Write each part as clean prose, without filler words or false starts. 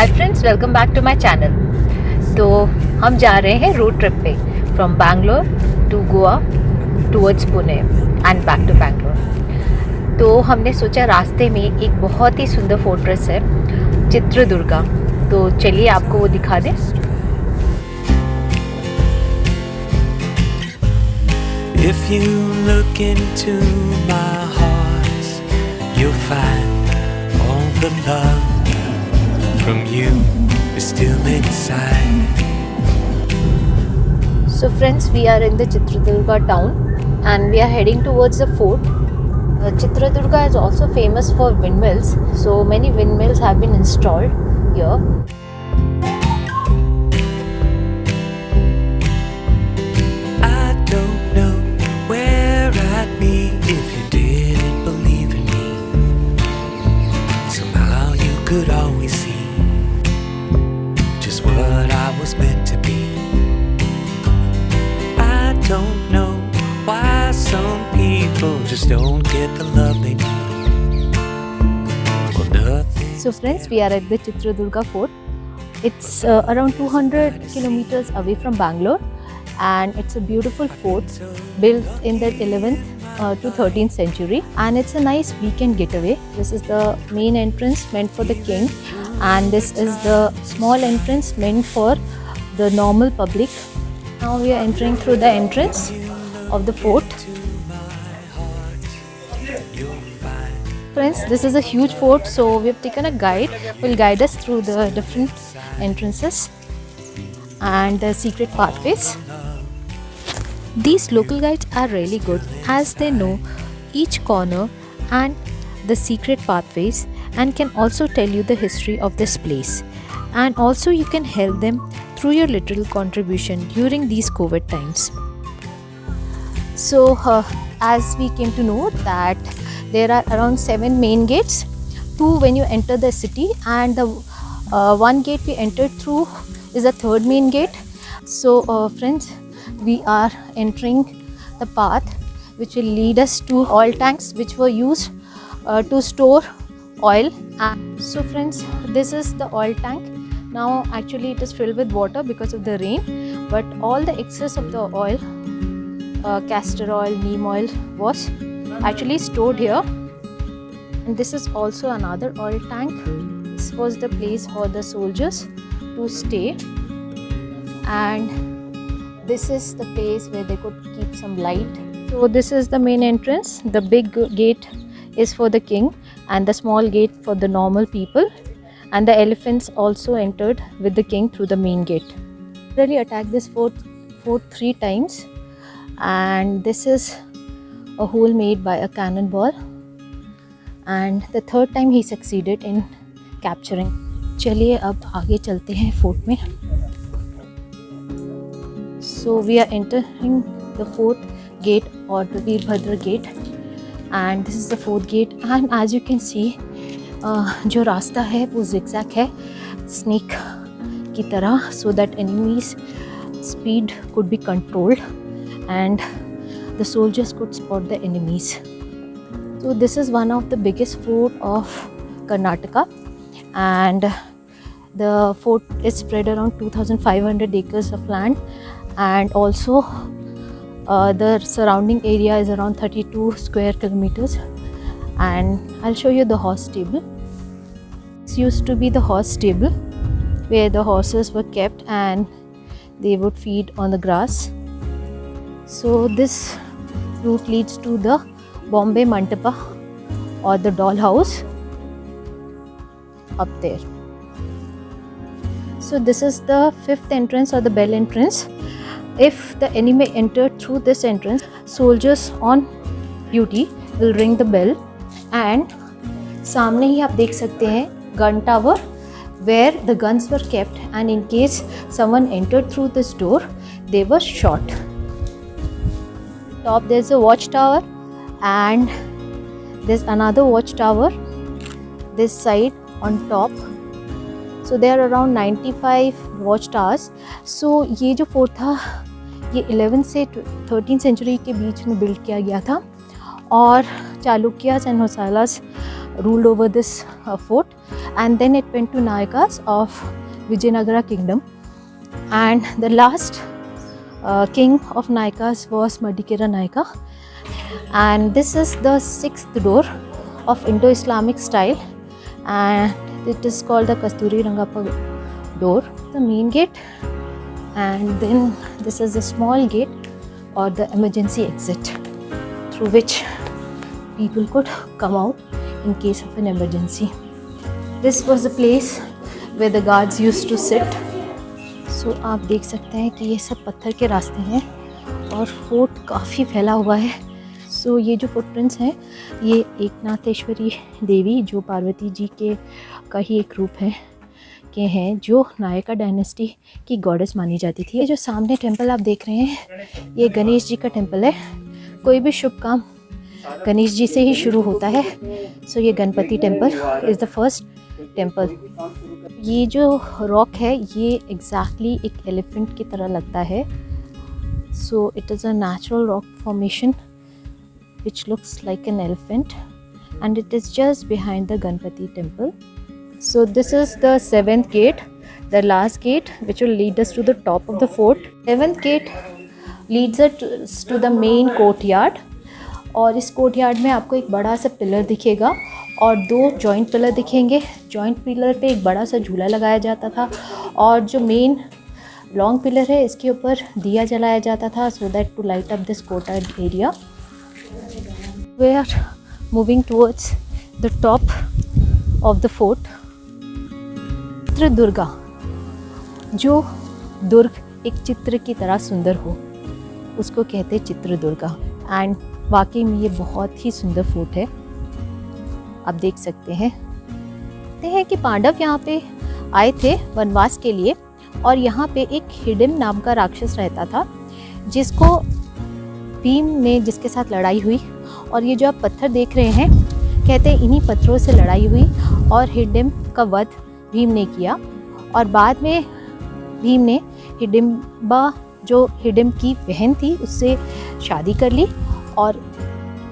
Hi friends, welcome back to my channel. तो हम जा रहे हैं रोड ट्रिप पे from Bangalore to Goa towards Pune and back to Bangalore. तो हमने सोचा रास्ते में एक बहुत ही सुंदर फोर्ट्रेस है चित्रदुर्गा, तो चलिए आपको वो दिखा दें। If you look into my heart, you'll find all the love from you is still inside. So friends, we are in the Chitradurga town and we are heading towards the fort. Chitradurga is also famous for windmills, so many windmills have been installed here. I don't know where I'd be if you didn't believe in me. Somehow you could always see just what I was meant to be. I don't know why some people just don't get the love they need. Well, nothing. So friends, we are at the Chitradurga fort. It's around 200 kilometers away from Bangalore, and it's a beautiful fort built in the 11th to 13th century, and it's a nice weekend getaway. This is the main entrance meant for the king, and this is the small entrance meant for the normal public. Now we are entering through the entrance of the fort. Friends, this is a huge fort, so we have taken a guide who will guide us through the different entrances and the secret pathways. These local guides are really good as they know each corner and the secret pathways and can also tell you the history of this place, and also you can help them through your little contribution during these COVID times. So as we came to know that there are around 7 main gates, 2 when you enter the city, and the one gate we entered through is the third main gate. So friends, we are entering the path which will lead us to oil tanks which were used to store oil. So friends, this is the oil tank. Now actually it is filled with water because of the rain, but all the excess of the oil, castor oil, neem oil, was actually stored here. And this is also another oil tank. This was the place for the soldiers to stay, and this is the place where they could keep some light. So this is the main entrance. The big gate is for the king and the small gate for the normal people, and the elephants also entered with the king through the main gate. He really attacked this fort 3 times, and this is a hole made by a cannonball, and the 3rd time he succeeded in capturing. चलिए अब आगे चलते हैं fort में. So we are entering the 4th gate or the Veerbhadra gate, and this is the 4th gate, and as you can see जो रास्ता है वो zigzag है snake की तरह, so that enemies speed could be controlled and the soldiers could spot the enemies. So this is one of the biggest fort of Karnataka, and the fort is spread around 2,500 acres of land, and also the surrounding area is around 32 square kilometers. And I'll show you the horse stable. This used to be the horse stable where the horses were kept and they would feed on the grass. So this route leads to the Bombay Mantapa or the doll house up there. So this is the 5th entrance or the bell entrance. If the enemy entered through this entrance, soldiers on duty will ring the bell, and सामने ही आप देख सकते हैं gun tower where the guns were kept, and in case someone entered through this door, they were shot. Top there's a watchtower, and there's another watchtower this side on top. So there are around 95 watchtowers. So ये जो fort था ये 11th से 13th century के बीच में build किया गया था, और Chalukyas and Hosalas ruled over this fort, and then it went to Nayakas of Vijayanagara kingdom, and the last king of Nayakas was Madikera Nayaka, and this is the 6th door of Indo-Islamic style, and it is called the Kasturi Rangappa door, the main gate, and then this is the small gate or the emergency exit through which people could come out in case of an emergency. This was the place where the guards used to sit. So आप देख सकते हैं कि ये सब पत्थर के रास्ते हैं और फोर्ट काफ़ी फैला हुआ है. सो ये जो फुटप्रिंट्स हैं ये एकनाथेश्वरी देवी जो पार्वती जी के का ही एक रूप है के हैं, जो नायका डायनेस्टी की गॉडेस मानी जाती थी. ये जो सामने टेंपल आप देख रहे हैं ये गणेश जी का टेंपल है. कोई भी शुभ काम गणेश जी से ही शुरू होता है. सो ये Ganpati temple is the first temple. ये जो रॉक है ये एग्जैक्टली एक एलिफेंट की तरह लगता है. So it is a natural rock formation which looks like an elephant, and it is just behind the Ganpati temple. So this is the 7th gate, the last gate which will lead us to the top of the fort. 7th gate leads us to the main courtyard, और इस courtyard में आपको एक बड़ा सा pillar दिखेगा और 2 joint pillar दिखेंगे. जॉइंट पिलर पे एक बड़ा सा झूला लगाया जाता था, और जो मेन लॉन्ग पिलर है इसके ऊपर दिया जलाया जाता था, so that to light up this courtyard area. We are moving towards the top of the fort. चित्र दुर्गा, जो दुर्ग एक चित्र की तरह सुंदर हो उसको कहते हैं चित्र दुर्गा. एंड वाकई में ये बहुत ही सुंदर फोर्ट है. आप देख सकते हैं कि पांडव यहाँ पे आए थे वनवास के लिए, और यहाँ पे एक हिडिम्ब नाम का राक्षस रहता था जिसको भीम ने जिसके साथ लड़ाई हुई. और ये जो आप पत्थर देख रहे हैं कहते हैं इन्हीं पत्थरों से लड़ाई हुई और हिडिम्ब का वध भीम ने किया. और बाद में भीम ने हिडिम्बा जो हिडिम्ब की बहन थी उससे शादी कर ली और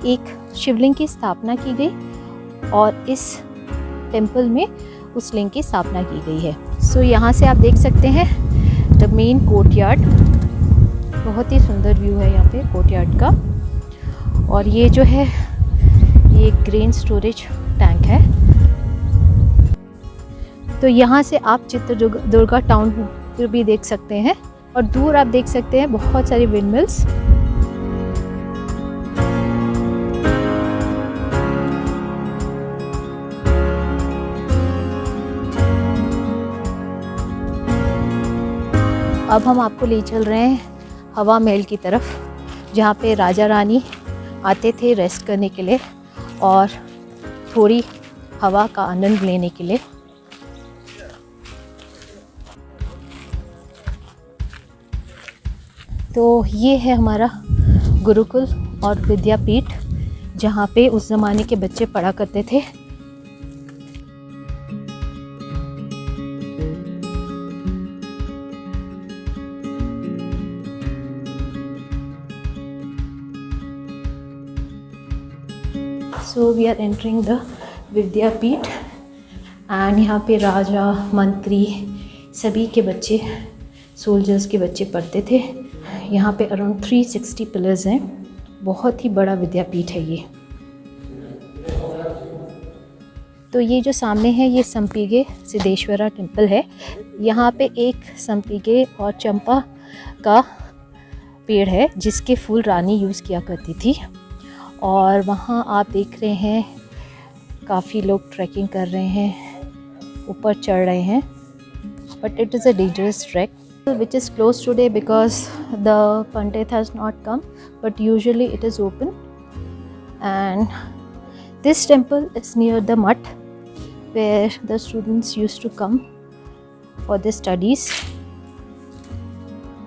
एक शिवलिंग की स्थापना की गई, और इस टेंपल में उस लिंग की स्थापना की गई है. सो यहाँ से आप देख सकते हैं द मेन कोर्टयार्ड. बहुत ही सुंदर व्यू है यहाँ पे कोर्टयार्ड का. और ये जो है ये एक ग्रेन स्टोरेज टैंक है. तो यहाँ से आप चित्रदुर्गा टाउन भी देख सकते हैं, और दूर आप देख सकते हैं बहुत सारी विंडमिल्स. अब हम आपको ले चल रहे हैं हवा महल की तरफ, जहाँ पे राजा रानी आते थे रेस्ट करने के लिए और थोड़ी हवा का आनंद लेने के लिए. तो ये है हमारा गुरुकुल और विद्यापीठ, जहाँ पे उस ज़माने के बच्चे पढ़ा करते थे. So we are entering the Vidyapeeth, and यहाँ पे राजा मंत्री सभी के बच्चे, सोल्जर्स के बच्चे पढ़ते थे. यहाँ पे अराउंड 360 पिलर्स हैं. बहुत ही बड़ा विद्यापीठ है ये. तो ये जो सामने है ये संपीगे सिद्धेश्वरा टेम्पल है. यहाँ पे एक संपीगे और चंपा का पेड़ है जिसके फूल रानी यूज़ किया करती थी. और वहाँ आप देख रहे हैं काफ़ी लोग ट्रैकिंग कर रहे हैं, ऊपर चढ़ रहे हैं. But it is a dangerous track which is closed today because the pandit has not come, but usually it is open. And this temple is near the mutt where the students used to come for their studies.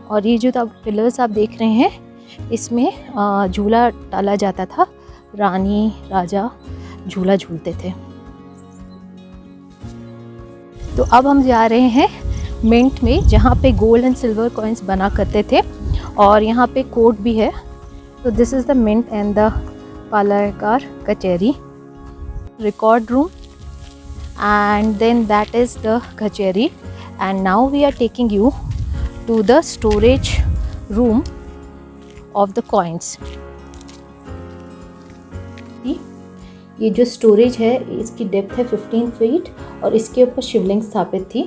और ये जो pillars आप देख रहे हैं इसमें झूला डाला जाता था. रानी राजा झूला झूलते थे. तो अब हम जा रहे हैं मिंट में, जहाँ पे गोल्ड एंड सिल्वर कॉइन्स बना करते थे, और यहाँ पे कोर्ट भी है. तो this is the mint and the Palakar Kacheri, record room, and then that is the Kacheri. And now we are taking you to the storage room of the coins. ये जो स्टोरेज है इसकी depth है 15 feet और इसके ऊपर शिवलिंग स्थापित थी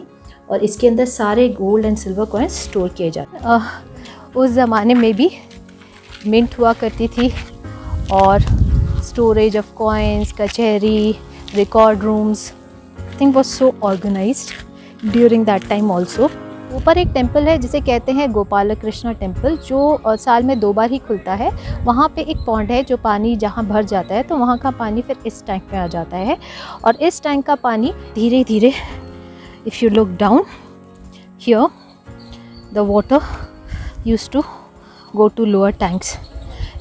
और इसके अंदर सारे gold and silver coins store किए जाते। उस ज़माने में भी मिंट हुआ करती थी और storage of coins, kacheri, record rooms, thing was so organised during that time also. ऊपर एक टेम्पल है जिसे कहते हैं गोपाल कृष्णा टेम्पल, जो साल में 2 बार ही खुलता है। वहाँ पे एक पॉन्ड है जो पानी जहाँ भर जाता है तो वहाँ का पानी फिर इस टैंक में आ जाता है और इस टैंक का पानी धीरे धीरे, if you look down here, the water used to go to lower tanks.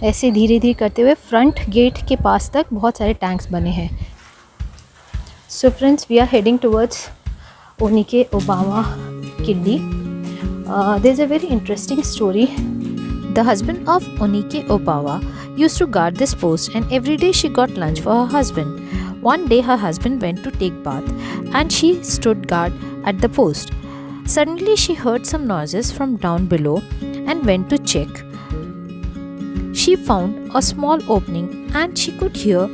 ऐसे धीरे धीरे करते हुए फ्रंट गेट के पास तक बहुत सारे टैंक्स बने हैं। So friends, we are heading towards Onike Obama Kiddi. There's a very interesting story. The husband of Onike Obawa used to guard this post, and every day she got lunch for her husband. One day her husband went to take bath and she stood guard at the post. Suddenly she heard some noises from down below and went to check. She found a small opening and she could hear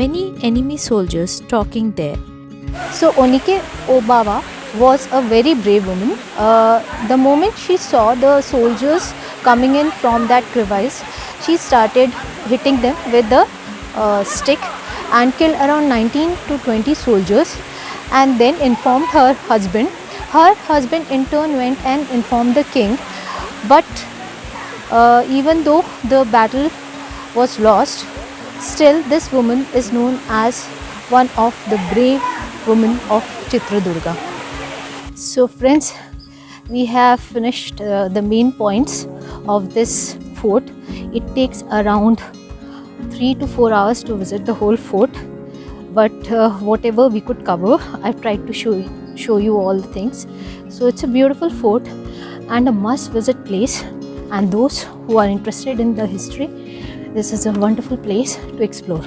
many enemy soldiers talking there. So Onike Obawa was a very brave woman. The moment she saw the soldiers coming in from that crevice, she started hitting them with the stick and killed around 19 to 20 soldiers and then informed her husband. Her husband in turn went and informed the king, but even though the battle was lost, still this woman is known as one of the brave women of Chitradurga. So friends, we have finished the main points of this fort. It takes around 3 to 4 hours to visit the whole fort, but whatever we could cover, I've tried to show you all the things. So it's a beautiful fort and a must visit place, and those who are interested in the history, this is a wonderful place to explore.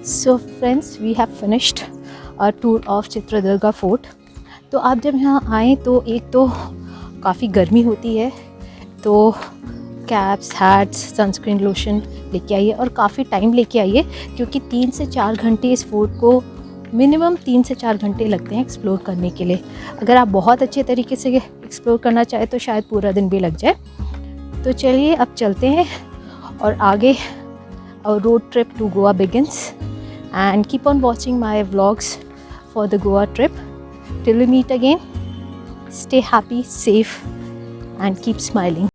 So friends, we have finished our tour of Chitradurga fort. तो आप जब यहाँ आएँ तो एक तो काफ़ी गर्मी होती है, तो कैप्स, हैट्स, सनस्क्रीन, लोशन लेके आइए और काफ़ी टाइम लेके आइए, क्योंकि 3 से 4 घंटे इस फोर्ट को मिनिमम 3 से 4 घंटे लगते हैं एक्सप्लोर करने के लिए। अगर आप बहुत अच्छे तरीके से एक्सप्लोर करना चाहें तो शायद पूरा दिन भी लग जाए। तो चलिए अब चलते हैं और आगे our road trip to Goa begins, and keep on watching my vlogs for the Goa trip. Till we meet again, stay happy, safe, and keep smiling.